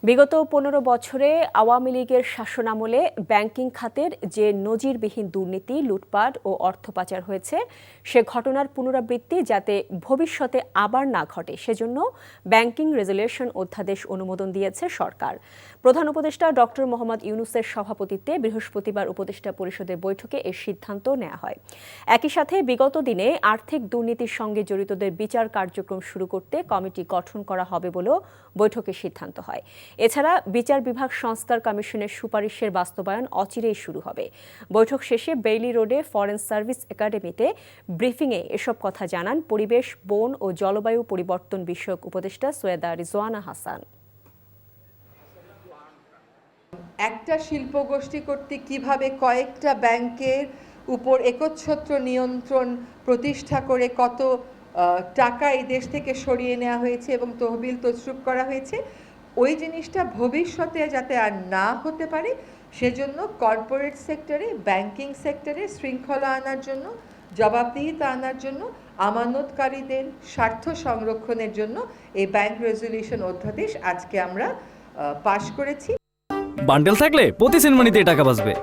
বিগত ১৫ বছরে আওয়ামী লীগের শাসনামলে ব্যাংকিং খাতের যে নজিরবিহীন দুর্নীতি, লুটপাট ও অর্থ পাচার হয়েছে, সে ঘটনার পুনরাবৃত্তি যাতে ভবিষ্যতে আবার না ঘটে সেজন্য ব্যাংকিং রেজুলেশন অধ্যাদেশ অনুমোদন দিয়েছে সরকার। প্রধান উপদেষ্টা ডক্টর মোহাম্মদ ইউনূসের সভাপতিত্বে বৃহস্পতিবার উপদেষ্টা পরিষদের বৈঠকে এ সিদ্ধান্ত নেওয়া হয়। একই সাথে বিগত দিনে আর্থিক দুর্নীতির সঙ্গে জড়িতদের বিচার কার্যক্রম শুরু করতে কমিটি গঠন করা হবে বলেও বৈঠকে সিদ্ধান্ত হয়। এছাড়া বিচার বিভাগ সংস্কার কমিশনের সুপারিশের বাস্তবায়ন অচিরেই শুরু হবে। বৈঠক শেষে বেইলি রোডে ফরেন সার্ভিস একাডেমিতে ব্রিফিংয়ে এসব কথা জানান পরিবেশ, বন ও জলবায়ু পরিবর্তন বিষয়ক উপদেষ্টা সৈয়দা রিজওয়ানা হাসান। একটা শিল্পগোষ্ঠী কর্তৃক কিভাবে কয়েকটা ব্যাংকের উপর একচ্ছত্র নিয়ন্ত্রণ প্রতিষ্ঠা করে কত টাকা এই দেশ থেকে সরিয়ে নেওয়া হয়েছে এবং তহবিল তছরূপ করা হয়েছে, ওই জিনিসটা ভবিষ্যতে যাতে আর না হতে পারে সেজন্য কর্পোরেট সেক্টরে, ব্যাংকিং সেক্টরে শৃঙ্খলা আনার জন্য, জবাবদিহিতা আনার জন্য, আমানতকারীদের স্বার্থ সংরক্ষণের জন্য এই ব্যাংক রেজুলেশন অধ্যাদেশ আজকে আমরা পাশ করেছি। বান্ডেল থাকলে প্রতি সেনমানিতে টাকা বাঁচবে।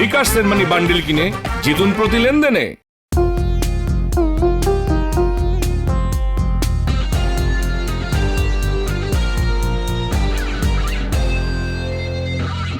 বিকাশ সেনমানি বান্ডেল কিনে জিতুন প্রতি লেনদেনে।